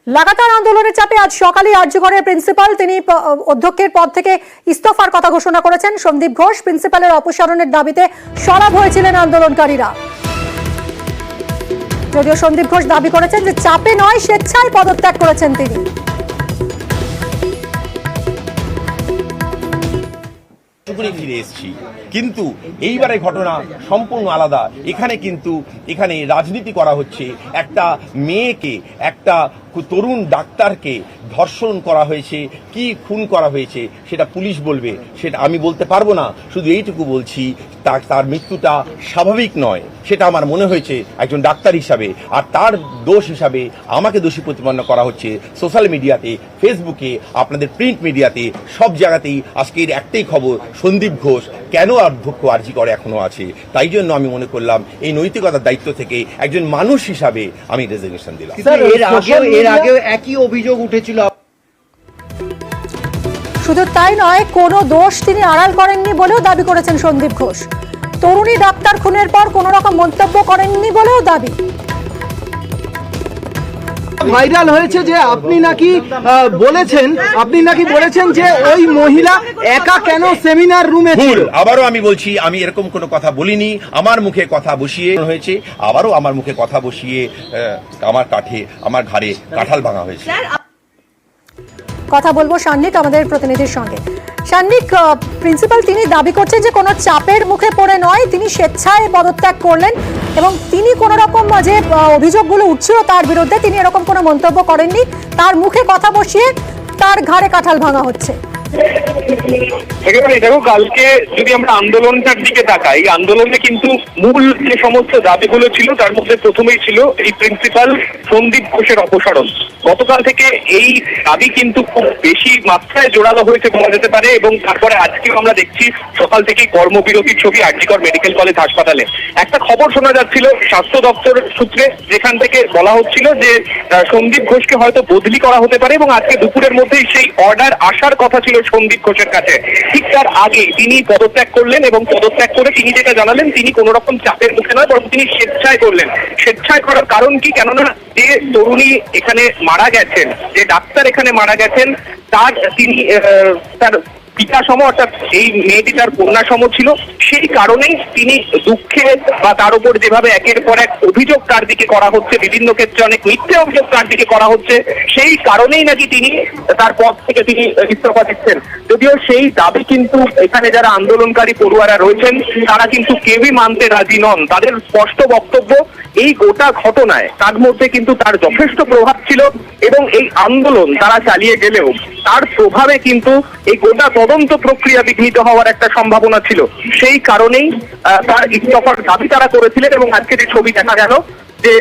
লাগাতার আন্দোলনের চাপে আজ সকালে আরজিকরের প্রিন্সিপাল তিনি অধ্যক্ষের পদ থেকে ইস্তফার কথা ঘোষণা করেছেন। সন্দীপ ঘোষ প্রিন্সিপালের অপসারণের দাবিতে সরব হয়েছিলেন আন্দোলনকারীরা। যদিও সন্দীপ ঘোষ দাবি করেছেন যে চাপে নয়, স্বেচ্ছায় পদত্যাগ করেছেন তিনি। ফিরে এসেছি, কিন্তু এইবারের ঘটনা সম্পূর্ণ আলাদা। এখানে রাজনীতি করা হচ্ছে। একটা মেয়েকে, একটা তরুণ ডাক্তারকে ধর্ষণ করা হয়েছে, কি খুন করা হয়েছে সেটা পুলিশ বলবে, সেটা আমি বলতে পারবো না। শুধু এইটুকু বলছি, তার মৃত্যুটা স্বাভাবিক নয়, সেটা আমার মনে হয়েছে একজন ডাক্তার হিসাবে। আর তার দোষ হিসাবে আমাকে দোষী প্রতিপন্ন করা হচ্ছে সোশ্যাল মিডিয়াতে, ফেসবুকে, আপনাদের প্রিন্ট মিডিয়াতে, সব জায়গাতেই আজকের একটাই খবর, সন্দীপ ঘোষ কেন অধ্যক্ষ আরজিকরে এখনো আছে। তাই জন্য আমি মনে করলাম এই নৈতিকতার দায়িত্ব থেকে একজন মানুষ হিসাবে আমি রেজিগনেশন দিলাম। এর আগেও একই অভিযোগ উঠেছিল। শুধু তাই নয়, কোনো দোষ তিনি আড়াল করেননি বলেও দাবি করেছেন সন্দীপ ঘোষ। তরুণী ডাক্তার খুনের পর কোনো রকম মন্তব্য করেননি বলেও দাবি। ভাইরাল হয়েছে যে আপনি নাকি বলেছেন যে ওই মহিলা একা কেন সেমিনার রুমে ছিল। আবারও আমি বলছি, আমি এরকম কোনো কথা বলিনি। আমার মুখে কথা বসিয়ে হয়েছে, আবারও আমার মুখে কথা বসিয়ে আমার ঘাড়ে কাঁঠাল ভাঙা হয়েছে। কথা বলবো সান্নিক আমাদের প্রতিনিধির সঙ্গে। সান্নিক, প্রিন্সিপাল তিনি দাবি করছেন যে কোনো চাপের মুখে পড়ে নয়, তিনি স্বেচ্ছায় পদত্যাগ করলেন এবং তিনি কোন রকম যে অভিযোগগুলো উঠছিল তার বিরুদ্ধে তিনি এরকম কোনো মন্তব্য করেননি। তার মুখে কথা বসিয়ে তার ঘাড়ে কাঁঠাল ভাঙা হচ্ছে। একেবারে দেখো, কালকে যদি আমরা আন্দোলনটার দিকে তাকাই, আন্দোলনে কিন্তু মূল যে সমস্ত দাবিগুলো ছিল তার মধ্যে প্রথমেই ছিল এই প্রিন্সিপাল সন্দীপ ঘোষের অপসারণ। গতকাল থেকে এই দাবি কিন্তু খুব বেশি মাত্রায় জোরালো হয়েছে বলা যেতে পারে, এবং তারপরে আজকেও আমরা দেখছি সকাল থেকেই কর্মবিরতির ছবি আরজিকর মেডিকেল কলেজ হাসপাতালে। একটা খবর শোনা যাচ্ছিল স্বাস্থ্য দপ্তর সূত্রে, যেখান থেকে বলা হচ্ছিল যে সন্দীপ ঘোষকে হয়তো বদলি করা হতে পারে, এবং আজকে দুপুরের মধ্যেই সেই অর্ডার আসার কথা ছিল সন্দীপ ঘোষের কাছে। ঠিক তার আগে তিনি পদত্যাগ করলেন, এবং পদত্যাগ করে তিনি যেটা জানালেন, তিনি কোন রকম চাপের মুখে নয়, বরং তিনি স্বেচ্ছায় করলেন। স্বেচ্ছায় করার কারণ কি? কেননা যে তরুণী এখানে মারা গেছেন, যে ডাক্তার এখানে মারা গেছেন, তার পিতা সম, অর্থাৎ এই মেয়েটি তার কন্যা সম ছিল। সেই কারণেই তিনি দুঃখে বা তার উপর যেভাবে একের পর এক অভিযোগ তার দিকে করা হচ্ছে, বিভিন্ন ক্ষেত্রে অনেক মিথ্যে অভিযোগ তার দিকে করা হচ্ছে, সেই কারণেই নাকি তিনি তার পদ থেকে তিনি ইস্তফা দিচ্ছেন। যদিও সেই দাবি কিন্তু এখানে যারা আন্দোলনকারী পড়ুয়ারা রয়েছেন তারা কিন্তু কেউই মানতে রাজি নন। তাদের স্পষ্ট বক্তব্য, এই গোটা ঘটনায় তার মধ্যে কিন্তু তার যথেষ্ট প্রভাব ছিল, এবং এই আন্দোলন তারা চালিয়ে গেলেও তার প্রভাবে কিন্তু এই গোটা তদন্ত প্রক্রিয়া বিঘ্নিত হওয়ার একটা সম্ভাবনা ছিল। সেই কারণেই তার ইস্তফার দাবি তারা করেছিলেন, এবং আজকে যে ছবি দেখা গেল যে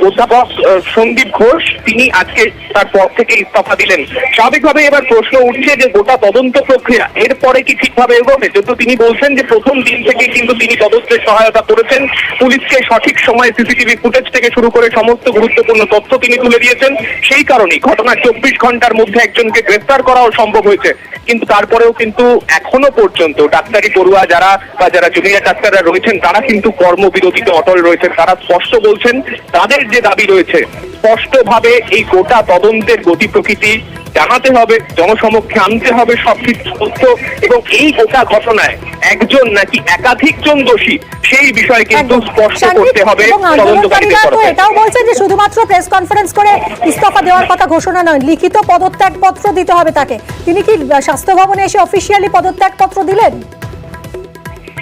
অধ্যাপক সন্দীপ ঘোষ তিনি আজকে তার পদ থেকে ইস্তফা দিলেন। স্বাভাবিকভাবে এবার প্রশ্ন উঠছে যে গোটা তদন্ত প্রক্রিয়া এরপরে কি ঠিকভাবে এগোবে? যদিও তিনি বলছেন যে প্রথম দিন থেকে কিন্তু তিনি তদন্তের সহায়তা করেছেন, পুলিশকে সঠিক সময়ে সিসিটিভি ফুটেজ থেকে শুরু করে সমস্ত গুরুত্বপূর্ণ তথ্য তিনি তুলে দিয়েছেন। সেই কারণেই ঘটনার 24 ঘন্টার মধ্যে একজনকে গ্রেফতার করাও সম্ভব হয়েছে। কিন্তু তারপরেও কিন্তু এখনো পর্যন্ত ডাক্তারি পড়ুয়া যারা জুনিয়র ডাক্তাররা রয়েছেন তারা কিন্তু কর্মবিরতিতে অটল রয়েছেন। তারা স্পষ্ট বলছেন তাদের যে দাবি রয়েছে, স্পষ্টভাবে এই গোটা তদন্তের গতি প্রকৃতি জানাতে হবে, জনসমক্ষে আনতে হবে সবকিছু তথ্য, এবং এই গোটা ঘটনায় একজন নাকি একাধিকজন দোষী সেই বিষয়ে কিন্তু স্পষ্ট করতে হবে তদন্তকারীদের তরফে। এটাও বলছেন যে শুধুমাত্র প্রেস কনফারেন্স করে ইস্তফা দেওয়ার কথা ঘোষণা নয়, লিখিত পদত্যাগ পত্র দিতে হবে তাকে। তিনি কি স্বাস্থ্য ভবনে এসে অফিসিয়ালি পদত্যাগ পত্র দিলেন?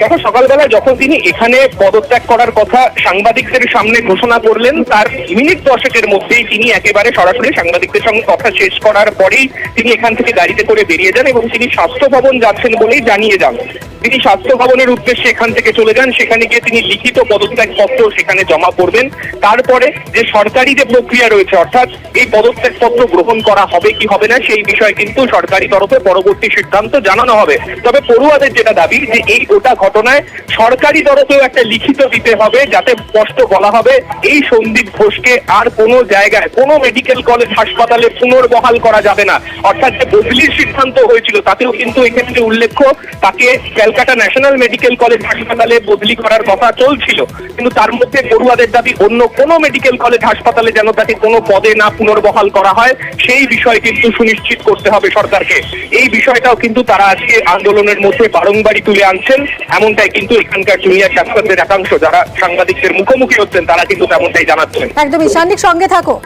দেখো, সকালবেলা যখন তিনি এখানে পদত্যাগ করার কথা সাংবাদিকদের সামনে ঘোষণা করলেন, তার মিনিট 10-এর মধ্যেই তিনি একেবারে সরাসরি সাংবাদিকদের সঙ্গে কথা শেষ করার পরেই তিনি এখান থেকে গাড়িতে করে বেরিয়ে যান, এবং তিনি স্বাস্থ্য ভবন যাচ্ছেন বলেই জানিয়ে যান। তিনি স্বাস্থ্য ভবনের উদ্দেশ্যে এখান থেকে চলে যান, সেখানে গিয়ে তিনি লিখিত পদত্যাগ পত্র সেখানে জমা করবেন। তারপরে যে সরকারি যে প্রক্রিয়া রয়েছে, অর্থাৎ এই পদত্যাগ পত্র গ্রহণ করা হবে কি হবে না সেই বিষয়ে কিন্তু সরকারি তরফে পরবর্তী সিদ্ধান্ত জানানো হবে। তবে পড়ুয়াদের যেটা দাবি যে এই গোটা ঘটনায় সরকারি তরফেও একটা লিখিত দিতে হবে, যাতে স্পষ্ট বলা হবে এই সন্দীপ ঘোষকে আর কোনো জায়গায় কোনো মেডিকেল কলেজ হাসপাতালে পুনর্বহাল করা যাবে না। অর্থাৎ যে বদলির সিদ্ধান্ত হয়েছিল তাতেও কিন্তু এখানে যে উল্লেখ্য, তাকে ক্যালকাটা ন্যাশনাল মেডিকেল কলেজ হাসপাতালে বদলি করার কথা চলছিল, কিন্তু তার মধ্যে পড়ুয়াদের দাবি অন্য কোনো মেডিকেল কলেজ হাসপাতালে যেন তাকে কোনো পদে না পুনর্বহাল করা হয়, সেই বিষয় কিন্তু সুনিশ্চিত করতে হবে সরকারকে। এই বিষয়টাও কিন্তু তারা আজকে আন্দোলনের মধ্যে বারংবারই তুলে আনছেন, এমনটাই কিন্তু এখানকার জুনিয়র ডাক্তারদের একাংশ যারা সাংবাদিকদের মুখোমুখি হচ্ছেন তারা কিন্তু তেমনটাই জানাচ্ছেন। একদমই সান্নিক, সঙ্গে থাকো।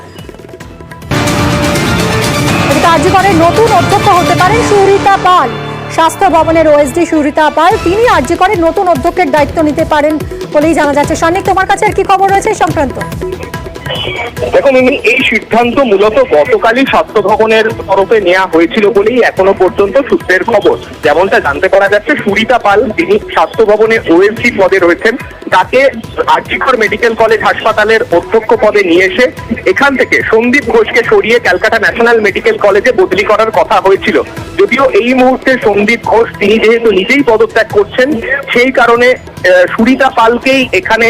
আরজিকরের নতুন অধ্যক্ষ হতে পারেন সুরিতা পাল। স্বাস্থ্য ভবনের ওএসডি সুরিতা পাল, তিনি আরজিকরের নতুন অধ্যক্ষের দায়িত্ব নিতে পারেন বলেই জানা যাচ্ছে। সান্নিক, তোমার কাছে আর কি খবর রয়েছে এই সংক্রান্ত? দেখুন, এই সিদ্ধান্ত মূলত গতকালই স্বাস্থ্য ভবনের তরফে নেওয়া হয়েছিল বলেই এখনো পর্যন্ত সূত্রের খবর। যেমনটা জানতে পারা যাচ্ছে, সুরিতা পাল তিনি স্বাস্থ্য ভবনের ওএসডি পদে রয়েছেন, তাকে আরজিকর মেডিকেল কলেজ হাসপাতালের অধ্যক্ষ পদে নিয়ে এসে এখান থেকে সন্দীপ ঘোষকে সরিয়ে ক্যালকাটা ন্যাশনাল মেডিকেল কলেজে বদলি করার কথা হয়েছিল। যদিও এই মুহূর্তে সন্দীপ ঘোষ তিনি যেহেতু নিজেই পদত্যাগ করছেন, সেই কারণে সুরিতা পালকেই এখানে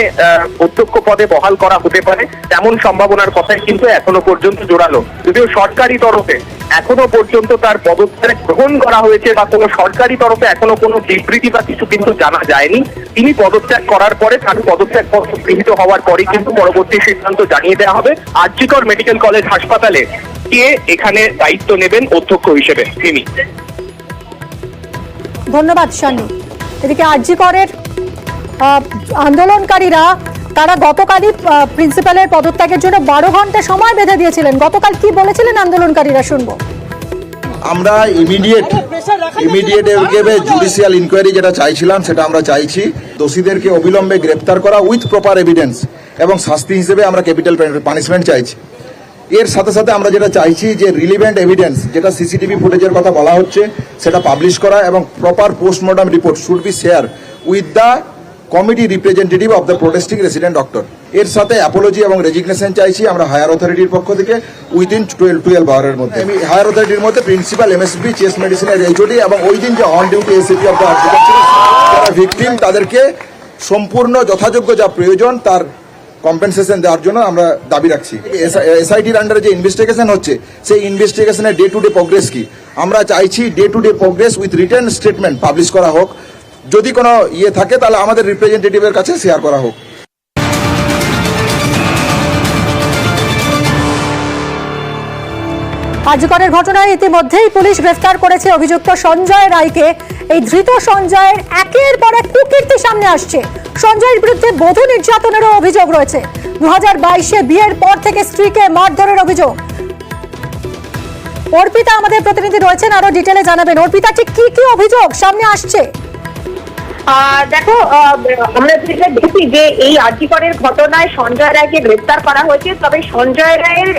অধ্যক্ষ পদে বহাল করা হতে পারে তেমন সম্ভাবনার কথাই কিন্তু এখনো পর্যন্ত জোরালো। যদিও সরকারি তরফে এখনো পর্যন্ত তার পদত্যাগ গ্রহণ করা হয়েছে বা কোনো সরকারি তরফে এখনো কোনো বিবৃতি বা কিছু কিন্তু জানা যায়নি। তিনি পদত্যাগ করার পরে তার পদত্যাগ পত্র গৃহীত হওয়ার পরেই কিন্তু পরবর্তী সিদ্ধান্ত জানিয়ে দেওয়া হবে আরজিকর মেডিকেল কলেজ হাসপাতালে কে এখানে দায়িত্ব নেবেন অধ্যক্ষ হিসেবে। তিনি ধন্যবাদ সান্নিক। এদিকে আরজিকরের আন্দোলনকারীরা তারা গতকালই প্রিন্সিপালের পদত্যাগের জন্য 12 ঘন্টা সময় বেঁধে দিয়েছিলেন। গতকাল কি বলেছিলেন আন্দোলনকারীরা, শুনবো। আমরা ইমিডিয়েট জুডিশিয়াল ইনকোয়ারি যেটা চাইছিলাম সেটা আমরা চাইছি। দোষীদেরকে অবিলম্বে গ্রেপ্তার করা উইথ প্রপার এভিডেন্স এবং শাস্তি হিসেবে আমরা ক্যাপিটাল পানিশমেন্ট চাইছি। এর সাথে সাথে আমরা যেটা চাইছি যে রিলিভেন্ট এভিডেন্স, যেটা সিসিটিভি ফুটেজের কথা বলা হচ্ছে, সেটা পাবলিশ করা এবং proper postmortem report should be share with the committee representative of the protesting resident doctor. এর সাথে অ্যাপোলজি এবং রেজিগনেশন চাইছি আমরা হায়ার অথরিটির পক্ষ থেকে উইদিন 12 আওয়ারের মধ্যে। আমি হায়ার অথরিটির মধ্যে প্রিন্সিপাল, এমএসপি, চেস্ট মেডিসিনের এইচওডি এবং ওই দিন যে on duty ACP of the article যারা ভিকটিম তাদেরকে সম্পূর্ণ যথাযোগ্য যা প্রয়োজন তার কম্পেনসেশন দেওয়ার জন্য আমরা দাবি রাখছি। এসআইটির আন্ডারে যে ইনভেস্টিগেশন হচ্ছে সেই ইনভেস্টিগেশনের ডে টু ডে প্রোগ্রেস কি আমরা চাইছি day to day progress with written statement publish করা হোক। যদি কোনো থাকে তাহলে আমাদের রিপ্রেজেন্টেটিভের কাছে শেয়ার করা হোক। আরজিকরের ঘটনায় ইতিমধ্যেই পুলিশ গ্রেফতার করেছে অভিযুক্ত সঞ্জয় রায়কে। এই ধৃত সঞ্জয়ের একের পর এক কুকীর্তি সামনে আসছে। সঞ্জয়ের বিরুদ্ধে বধূ নির্যাতনেরও অভিযোগ রয়েছে। 2022-এ বিয়ের পর থেকে স্ত্রীকে মারধরের অভিযোগ। অর্পিতা আমাদের প্রতিনিধি রয়েছেন, আরো ডিটেলে জানাবেন। অর্পিতা, ঠিক কি কি অভিযোগ সামনে আসছে? দেখো, আমরা যেটা দেখি যে এই আরজিকরের ঘটনায় সঞ্জয় রায়কে গ্রেফতার করা হয়েছে। তবে সঞ্জয় রায়ের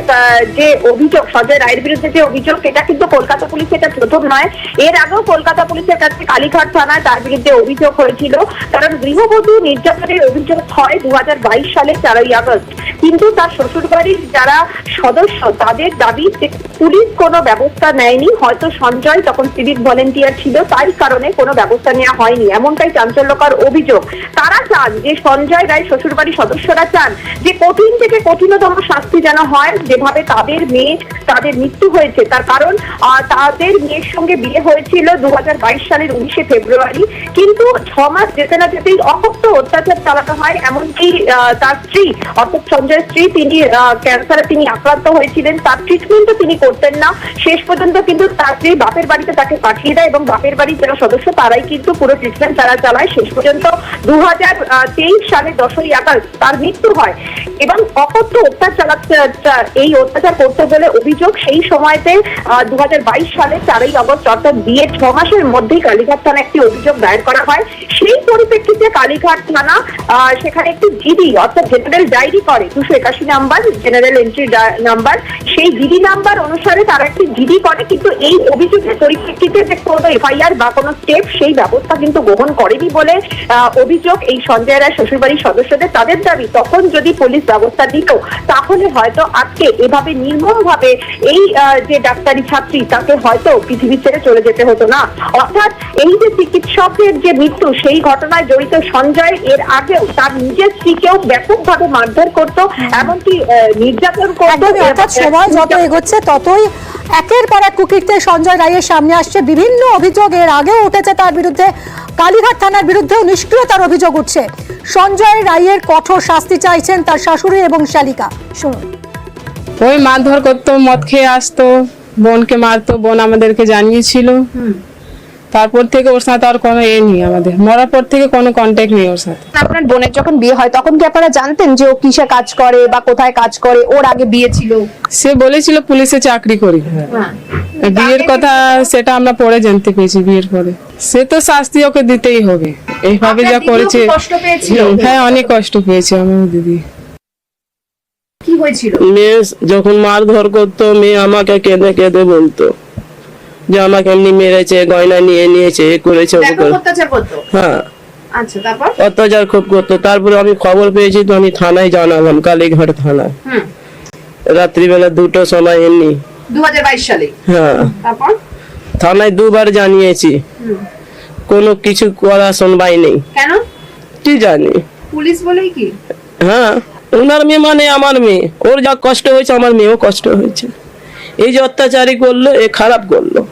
যে অভিযোগ, সঞ্জয় রায়ের বিরুদ্ধে যে অভিযোগ, এটা কিন্তু কলকাতা পুলিশ এটা প্রথম নয়। এর আগেও কলকাতা পুলিশের কাছে কালীঘাট থানায় তার বিরুদ্ধে অভিযোগ হয়েছিল। কারণ গৃহবধূ নির্যাতনের অভিযোগ হয় 2022 সালে 4ই আগস্ট। কিন্তু তার শ্বশুরবাড়ির যারা সদস্য তাদের দাবি যে পুলিশ কোনো ব্যবস্থা নেয়নি। হয়তো সঞ্জয় তখন সিভিক ভলেন্টিয়ার ছিল, তাই কারণে কোনো ব্যবস্থা নেওয়া হয়নি, এমনটাই চাঞ্চল্যকর অভিযোগ। তারা চান যে সঞ্জয় রায় শ্বশুরবাড়ির সদস্যরা চান যে কঠিন থেকে কঠিনতম শাস্তি যেন হয়। যেভাবে তাদের মৃত্যু হয়েছে, তার কারণ তাদের মেয়ের সঙ্গে বিয়ে হয়েছিল 2022 সালের 19শে ফেব্রুয়ারি। কিন্তু 6 মাস যেতে না যেতেই অকথ্য অত্যাচার চালানো হয়। এমনকি তার স্ত্রী, অর্থাৎ সঞ্জয়ের স্ত্রী, তিনি ক্যান্সারে তিনি আক্রান্ত হয়েছিলেন। তার ট্রিটমেন্টও তিনি করতেন না। শেষ পর্যন্ত কিন্তু তার স্ত্রী বাপের বাড়িতে তাকে পাঠিয়ে দেয় এবং বাপের বাড়ির যারা সদস্য তারাই কিন্তু পুরো ট্রিটমেন্ট তারা চালায়। শেষ পর্যন্ত 2023 সালের 10ই আগস্ট তার মৃত্যু হয়। এবং অকথ্য এই অত্যাচার করতে গেলে অভিযোগ সেই সময়তে 2022 সালে 4ই আগস্ট অর্থাৎ বিয়ের 6 মাসের মধ্যেই কালীঘাট থানা একটি অভিযোগ দায়ের করা হয়। সেই পরিপ্রেক্ষিতে কালীঘাট থানা সেখানে একটি জিডি অর্থাৎ জেনারেল ডায়েরি করে, 281 নাম্বার জেনারেল এন্ট্রি নাম্বার। সেই জিডি নাম্বার অনুসারে তারা একটি জিডি করে, কিন্তু এই অভিযোগের পরিপ্রেক্ষিতে যে কোনো এফআইআর বা কোনো স্টেপ সেই ব্যবস্থা কিন্তু গ্রহণ করেনি বলে অভিযোগ এই সঞ্জয় রায় শ্বশুরবাড়ির সদস্যদের। তাদের দাবি তখন যদি পুলিশ ব্যবস্থা দিত তাহলে হয়তো আজকে এভাবে নির্মম ভাবে এই যে ডাক্তারি ছাত্রী তাকে হয়তো পৃথিবী ছেড়ে চলে যেতে হতো না। অর্থাৎ এই যে চিকিৎসকের যে মৃত্যু, সেই এই ঘটনায় জড়িত সঞ্জয় এর আগেও তার নিজের স্ত্রীকেও ব্যাপকভাবে মারধর করত, এমনকি নির্যাতন করত। একদমই, অর্থাৎ সময় যত এগোচ্ছে ততই একের পর এক কুকীর্তি সঞ্জয় রায়ের সামনে আসছে। বিভিন্ন অভিযোগ এর আগেও উঠেছে তার বিরুদ্ধে, কালীঘাট থানার বিরুদ্ধেও নিষ্ক্রিয়তার অভিযোগ উঠছে। সঞ্জয় রায়ের কঠোর শাস্তি চাইছেন তার শাশুড়ি এবং শালিকা। শুনুন। ওই মারধর করতো, মদ খেয়ে আসতো, বোনকে মারতো, বোন আমাদেরকে জানিয়েছিল। তারপর থেকে ওর সাথে আর কোনো নেই, আমাদের মরার পর থেকে কোনো কন্ট্যাক্ট নেই ওর সাথে। আপনার বোনের যখন বিয়ে হয় তখন কি আপনারা জানতেন যে ও কিসে কাজ করে বা কোথায় কাজ করে? ওর আগে বিয়ে ছিল? সে বলেছিল পুলিশে চাকরি করি। বিয়ের কথা সেটা আমরা পরে জানতে পেরেছি, বিয়ের পরে। সে তো শাস্তি ওকে দিতেই হবে, এইভাবে যা করেছে। কষ্ট পেয়েছিল? হ্যাঁ, অনেক কষ্ট পেয়েছে আমার দিদি। কি হয়েছিল? মেয়ে যখন মারধর করতো, মেয়ে আমাকে কেঁদে কেঁদে বলতো যে আমাকে এমনি মেরেছে, গয়না নিয়ে নিয়েছে, এ করেছে, ও করেছে। অত্যাচার করতো? হ্যাঁ, আচ্ছা, তারপর? অত্যাচার খুব করতো। তারপরে আমি খবর পেয়েছি তো আমি থানায় জানালাম, কালীঘাট থানায়। রাত্রিবেলা 2টোর সময় এমনি। 2022 সালে? হ্যাঁ, তারপর? থানায় 2বার জানিয়েছি, কোনো কিছু করা শুনবাই নেই। কেন? কি জানি, পুলিশ বলেই কি? হ্যাঁ, ওনার মেয়ে মানে আমার মেয়ে, ওর যা কষ্ট হয়েছে আমার মেয়েও কষ্ট হয়েছে। এই যে অত্যাচারী করলো, এ খারাপ করলো।